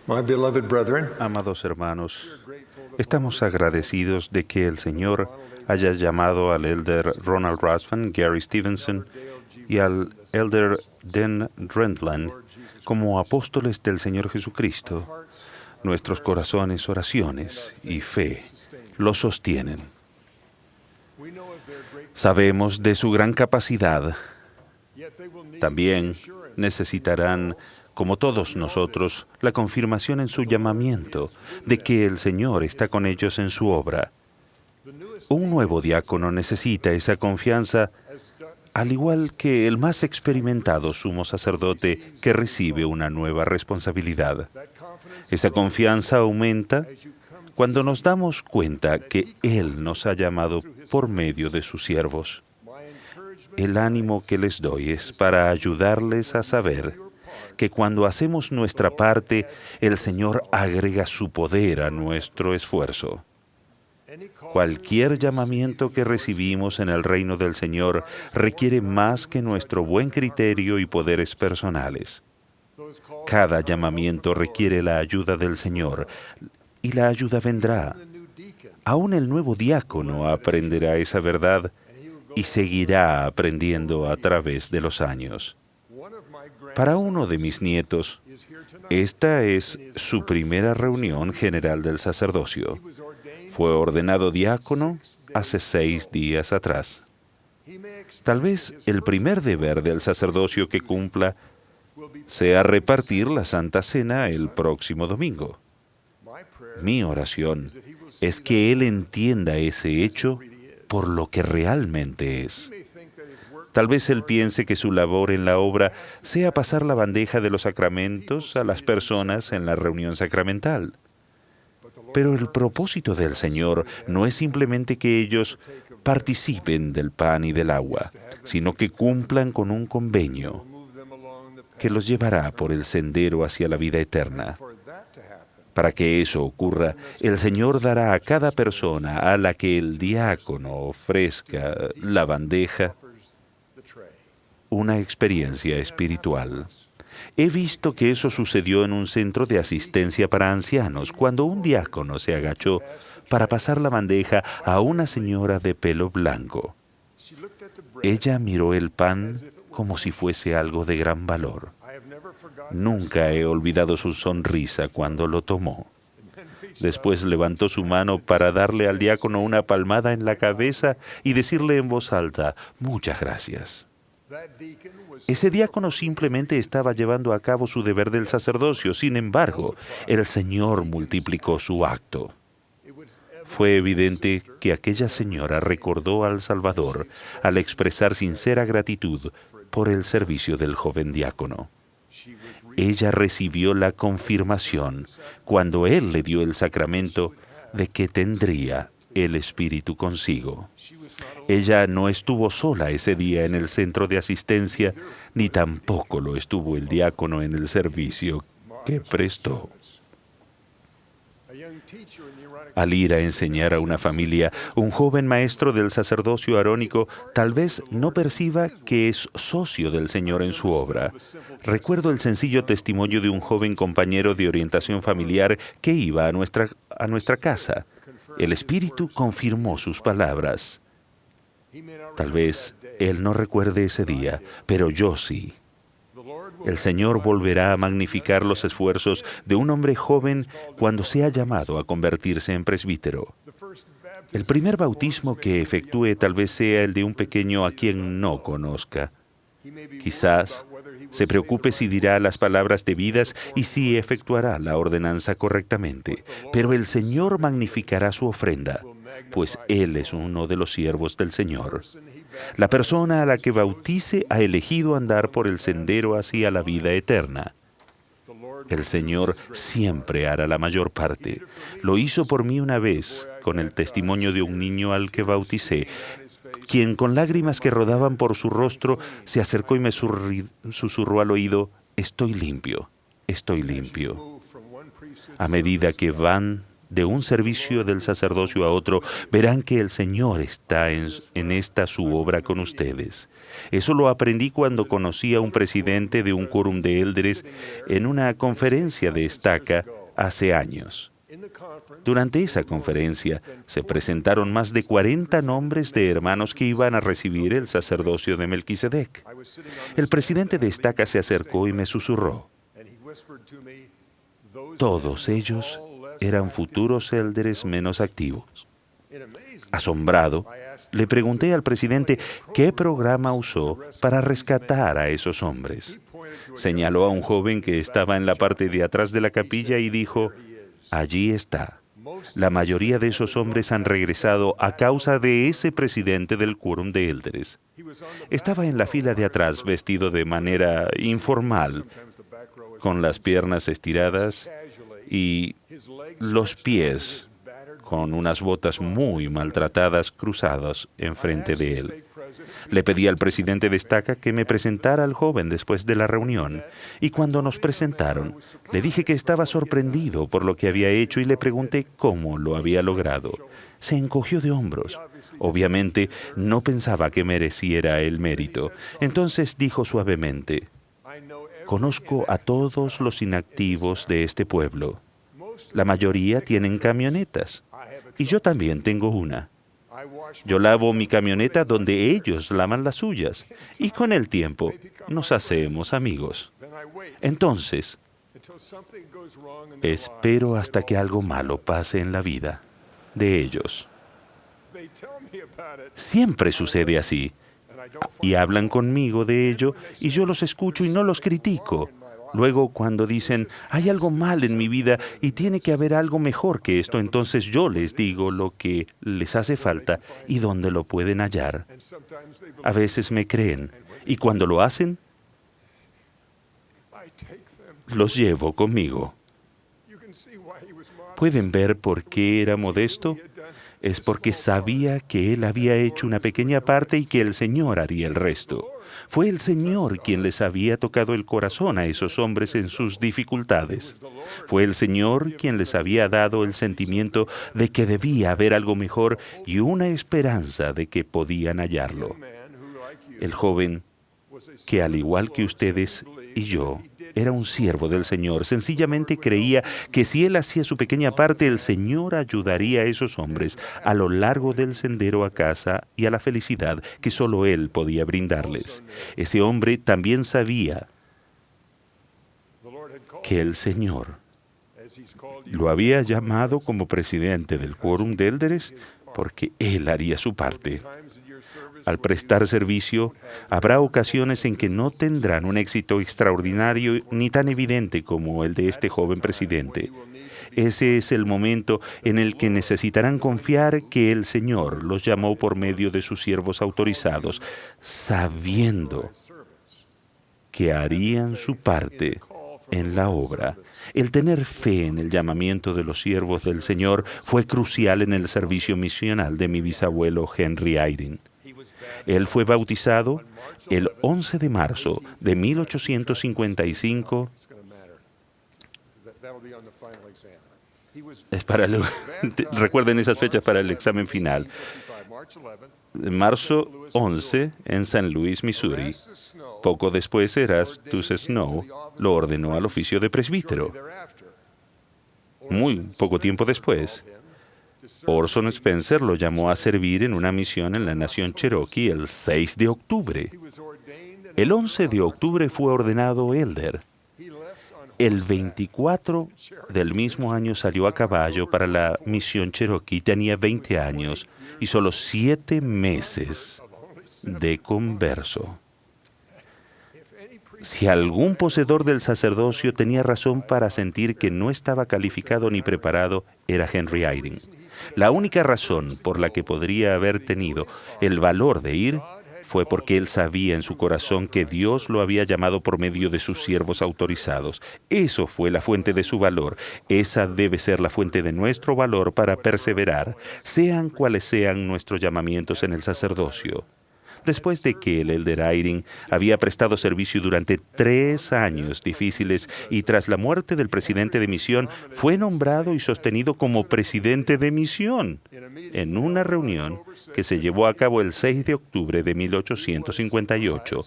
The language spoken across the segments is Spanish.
My beloved brethren, Amados hermanos, estamos agradecidos de que el Señor haya llamado al elder Ronald Rasband, Gary Stevenson y al elder Dan Rendland como apóstoles del Señor Jesucristo. Nuestros corazones, oraciones y fe los sostienen. Sabemos de su gran capacidad. También necesitarán, como todos nosotros, la confirmación en su llamamiento de que el Señor está con ellos en su obra. Un nuevo diácono necesita esa confianza, al igual que el más experimentado sumo sacerdote que recibe una nueva responsabilidad. Esa confianza aumenta cuando nos damos cuenta que Él nos ha llamado por medio de sus siervos. El ánimo que les doy es para ayudarles a saber que cuando hacemos nuestra parte, el Señor agrega su poder a nuestro esfuerzo. Cualquier llamamiento que recibimos en el reino del Señor requiere más que nuestro buen criterio y poderes personales. Cada llamamiento requiere la ayuda del Señor, y la ayuda vendrá. Aún el nuevo diácono aprenderá esa verdad y seguirá aprendiendo a través de los años. Para uno de mis nietos, esta es su primera reunión general del sacerdocio. Fue ordenado diácono hace 6 días atrás. Tal vez el primer deber del sacerdocio que cumpla sea repartir la Santa Cena el próximo domingo. Mi oración es que él entienda ese hecho por lo que realmente es. Tal vez él piense que su labor en la obra sea pasar la bandeja de los sacramentos a las personas en la reunión sacramental. Pero el propósito del Señor no es simplemente que ellos participen del pan y del agua, sino que cumplan con un convenio que los llevará por el sendero hacia la vida eterna. Para que eso ocurra, el Señor dará a cada persona a la que el diácono ofrezca la bandeja una experiencia espiritual. He visto que eso sucedió en un centro de asistencia para ancianos, cuando un diácono se agachó para pasar la bandeja a una señora de pelo blanco. Ella miró el pan como si fuese algo de gran valor. Nunca he olvidado su sonrisa cuando lo tomó. Después levantó su mano para darle al diácono una palmada en la cabeza y decirle en voz alta, «Muchas gracias». Ese diácono simplemente estaba llevando a cabo su deber del sacerdocio. Sin embargo, el Señor multiplicó su acto. Fue evidente que aquella señora recordó al Salvador al expresar sincera gratitud por el servicio del joven diácono. Ella recibió la confirmación cuando él le dio el sacramento de que tendría el Espíritu consigo. Ella no estuvo sola ese día en el centro de asistencia, ni tampoco lo estuvo el diácono en el servicio que prestó. Al ir a enseñar a una familia, un joven maestro del sacerdocio arónico tal vez no perciba que es socio del Señor en su obra. Recuerdo el sencillo testimonio de un joven compañero de orientación familiar que iba a nuestra casa. El Espíritu confirmó sus palabras. Tal vez él no recuerde ese día, pero yo sí. El Señor volverá a magnificar los esfuerzos de un hombre joven cuando sea llamado a convertirse en presbítero. El primer bautismo que efectúe tal vez sea el de un pequeño a quien no conozca. Quizás se preocupe si dirá las palabras debidas y si efectuará la ordenanza correctamente, pero el Señor magnificará su ofrenda, pues Él es uno de los siervos del Señor. La persona a la que bautice ha elegido andar por el sendero hacia la vida eterna. El Señor siempre hará la mayor parte. Lo hizo por mí una vez, con el testimonio de un niño al que bauticé, quien con lágrimas que rodaban por su rostro se acercó y me susurró al oído, «Estoy limpio, estoy limpio». A medida que van de un servicio del sacerdocio a otro, verán que el Señor está en esta su obra con ustedes. Eso lo aprendí cuando conocí a un presidente de un quórum de élderes en una conferencia de estaca hace años. Durante esa conferencia se presentaron más de 40 nombres de hermanos que iban a recibir el sacerdocio de Melquisedec. El presidente de estaca se acercó y me susurró. Todos ellos eran futuros élderes menos activos. Asombrado, le pregunté al presidente qué programa usó para rescatar a esos hombres. Señaló a un joven que estaba en la parte de atrás de la capilla y dijo, allí está. La mayoría de esos hombres han regresado a causa de ese presidente del quórum de élderes. Estaba en la fila de atrás vestido de manera informal, con las piernas estiradas y los pies con unas botas muy maltratadas cruzadas enfrente de él. Le pedí al presidente de estaca que me presentara al joven después de la reunión, y cuando nos presentaron, le dije que estaba sorprendido por lo que había hecho y le pregunté cómo lo había logrado. Se encogió de hombros. Obviamente, no pensaba que mereciera el mérito. Entonces dijo suavemente, conozco a todos los inactivos de este pueblo. La mayoría tienen camionetas, y yo también tengo una. Yo lavo mi camioneta donde ellos lavan las suyas, y con el tiempo nos hacemos amigos. Entonces, espero hasta que algo malo pase en la vida de ellos. Siempre sucede así, y hablan conmigo de ello, y yo los escucho y no los critico. Luego, cuando dicen, hay algo mal en mi vida y tiene que haber algo mejor que esto, entonces yo les digo lo que les hace falta y dónde lo pueden hallar. A veces me creen, y cuando lo hacen, los llevo conmigo. ¿Pueden ver por qué era modesto? Es porque sabía que él había hecho una pequeña parte y que el Señor haría el resto. Fue el Señor quien les había tocado el corazón a esos hombres en sus dificultades. Fue el Señor quien les había dado el sentimiento de que debía haber algo mejor y una esperanza de que podían hallarlo. El joven, que al igual que ustedes y yo, era un siervo del Señor, sencillamente creía que si él hacía su pequeña parte, el Señor ayudaría a esos hombres a lo largo del sendero a casa y a la felicidad que solo él podía brindarles. Ese hombre también sabía que el Señor lo había llamado como presidente del quórum de élderes porque él haría su parte. Al prestar servicio, habrá ocasiones en que no tendrán un éxito extraordinario ni tan evidente como el de este joven presidente. Ese es el momento en el que necesitarán confiar que el Señor los llamó por medio de sus siervos autorizados, sabiendo que harían su parte en la obra. El tener fe en el llamamiento de los siervos del Señor fue crucial en el servicio misional de mi bisabuelo Henry Eyring. Él fue bautizado el 11 de marzo de 1855. Recuerden esas fechas para el examen final. Marzo 11 en San Luis, Missouri. Poco después, Erastus Snow lo ordenó al oficio de presbítero. Muy poco tiempo después, Orson Spencer lo llamó a servir en una misión en la nación Cherokee el 6 de octubre. El 11 de octubre fue ordenado elder. El 24 del mismo año salió a caballo para la misión Cherokee. Tenía 20 años y solo 7 meses de converso. Si algún poseedor del sacerdocio tenía razón para sentir que no estaba calificado ni preparado, era Henry Eyring. La única razón por la que podría haber tenido el valor de ir fue porque él sabía en su corazón que Dios lo había llamado por medio de sus siervos autorizados. Eso fue la fuente de su valor. Esa debe ser la fuente de nuestro valor para perseverar, sean cuales sean nuestros llamamientos en el sacerdocio. Después de que el elder Eyring había prestado servicio durante 3 años difíciles y tras la muerte del presidente de misión, fue nombrado y sostenido como presidente de misión en una reunión que se llevó a cabo el 6 de octubre de 1858.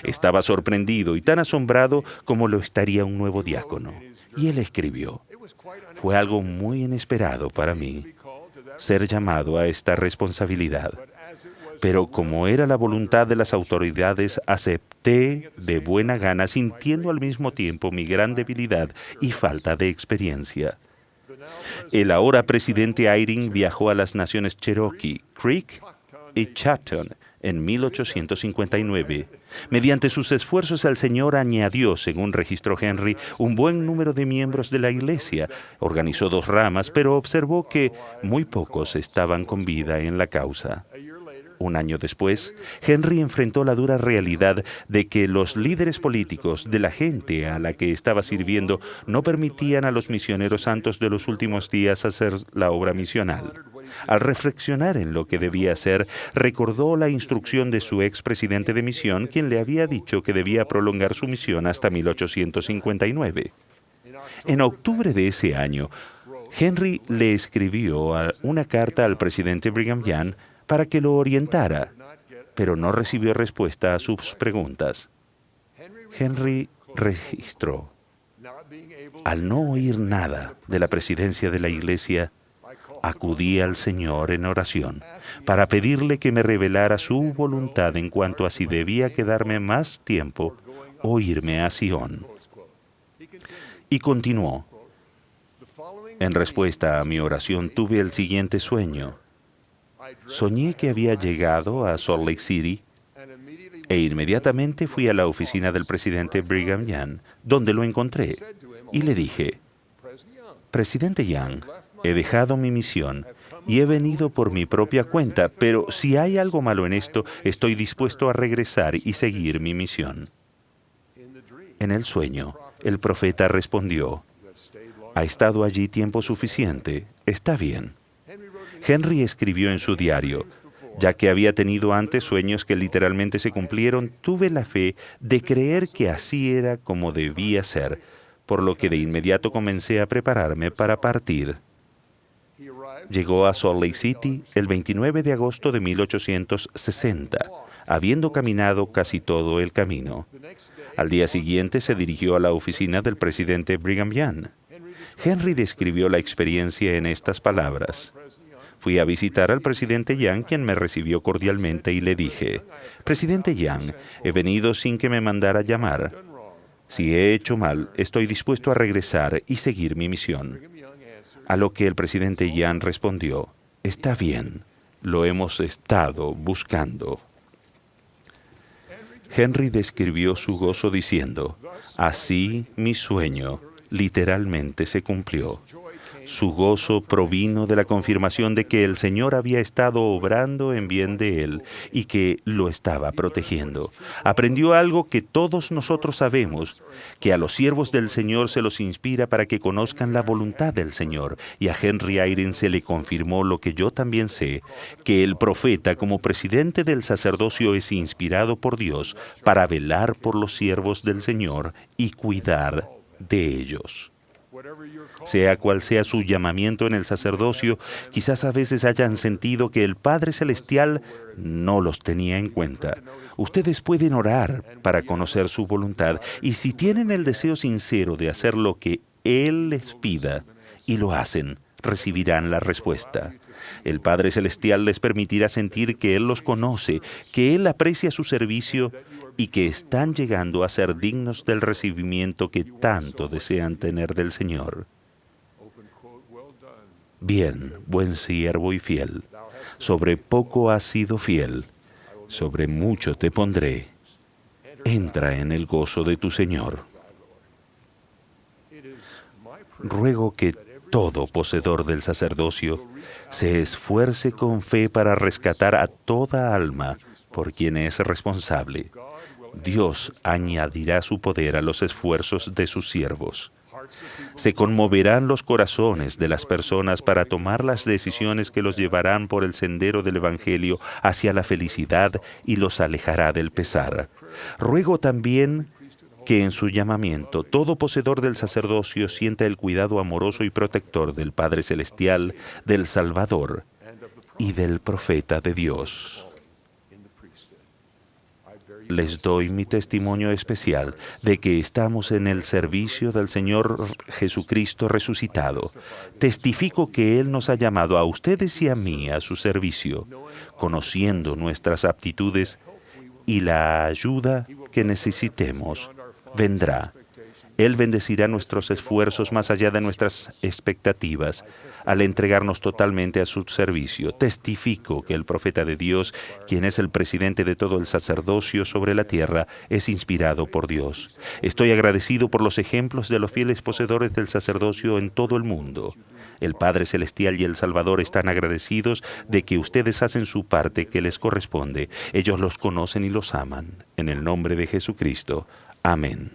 Estaba sorprendido y tan asombrado como lo estaría un nuevo diácono. Y él escribió: Fue algo muy inesperado para mí ser llamado a esta responsabilidad. Pero como era la voluntad de las autoridades, acepté de buena gana, sintiendo al mismo tiempo mi gran debilidad y falta de experiencia. El ahora presidente Eyring viajó a las naciones Cherokee, Creek y Choctaw en 1859. Mediante sus esfuerzos, el Señor añadió, según registró Henry, un buen número de miembros de la iglesia. Organizó 2 ramas, pero observó que muy pocos estaban con vida en la causa. Un año después, Henry enfrentó la dura realidad de que los líderes políticos de la gente a la que estaba sirviendo no permitían a los misioneros santos de los últimos días hacer la obra misional. Al reflexionar en lo que debía hacer, recordó la instrucción de su expresidente de misión, quien le había dicho que debía prolongar su misión hasta 1859. En octubre de ese año, Henry le escribió una carta al presidente Brigham Young para que lo orientara, pero no recibió respuesta a sus preguntas. Henry registró: al no oír nada de la presidencia de la iglesia, acudí al Señor en oración para pedirle que me revelara su voluntad en cuanto a si debía quedarme más tiempo o irme a Sion. Y continuó: en respuesta a mi oración tuve el siguiente sueño. Soñé que había llegado a Salt Lake City e inmediatamente fui a la oficina del presidente Brigham Young, donde lo encontré, y le dije: Presidente Young, he dejado mi misión y he venido por mi propia cuenta, pero si hay algo malo en esto, estoy dispuesto a regresar y seguir mi misión. En el sueño, el profeta respondió: ha estado allí tiempo suficiente, está bien. Henry escribió en su diario: ya que había tenido antes sueños que literalmente se cumplieron, tuve la fe de creer que así era como debía ser, por lo que de inmediato comencé a prepararme para partir. Llegó a Salt Lake City el 29 de agosto de 1860, habiendo caminado casi todo el camino. Al día siguiente se dirigió a la oficina del presidente Brigham Young. Henry describió la experiencia en estas palabras: fui a visitar al presidente Young, quien me recibió cordialmente, y le dije: Presidente Young, he venido sin que me mandara llamar. Si he hecho mal, estoy dispuesto a regresar y seguir mi misión. A lo que el presidente Young respondió: está bien, lo hemos estado buscando. Henry describió su gozo diciendo: así mi sueño literalmente se cumplió. Su gozo provino de la confirmación de que el Señor había estado obrando en bien de él y que lo estaba protegiendo. Aprendió algo que todos nosotros sabemos, que a los siervos del Señor se los inspira para que conozcan la voluntad del Señor. Y a Henry Eyring se le confirmó lo que yo también sé, que el profeta como presidente del sacerdocio es inspirado por Dios para velar por los siervos del Señor y cuidar de ellos. Sea cual sea su llamamiento en el sacerdocio, quizás a veces hayan sentido que el Padre Celestial no los tenía en cuenta. Ustedes pueden orar para conocer su voluntad, y si tienen el deseo sincero de hacer lo que Él les pida y lo hacen, recibirán la respuesta. El Padre Celestial les permitirá sentir que Él los conoce, que Él aprecia su servicio y que están llegando a ser dignos del recibimiento que tanto desean tener del Señor. Bien, buen siervo y fiel, sobre poco has sido fiel, sobre mucho te pondré. Entra en el gozo de tu Señor. Ruego que todo poseedor del sacerdocio se esfuerce con fe para rescatar a toda alma por quien es responsable. Dios añadirá su poder a los esfuerzos de sus siervos. Se conmoverán los corazones de las personas para tomar las decisiones que los llevarán por el sendero del Evangelio hacia la felicidad y los alejará del pesar. Ruego también que en su llamamiento todo poseedor del sacerdocio sienta el cuidado amoroso y protector del Padre Celestial, del Salvador y del Profeta de Dios. Les doy mi testimonio especial de que estamos en el servicio del Señor Jesucristo resucitado. Testifico que Él nos ha llamado a ustedes y a mí a su servicio, conociendo nuestras aptitudes y la ayuda que necesitemos vendrá. Él bendecirá nuestros esfuerzos más allá de nuestras expectativas al entregarnos totalmente a su servicio. Testifico que el profeta de Dios, quien es el presidente de todo el sacerdocio sobre la tierra, es inspirado por Dios. Estoy agradecido por los ejemplos de los fieles poseedores del sacerdocio en todo el mundo. El Padre Celestial y el Salvador están agradecidos de que ustedes hacen su parte que les corresponde. Ellos los conocen y los aman. En el nombre de Jesucristo. Amén.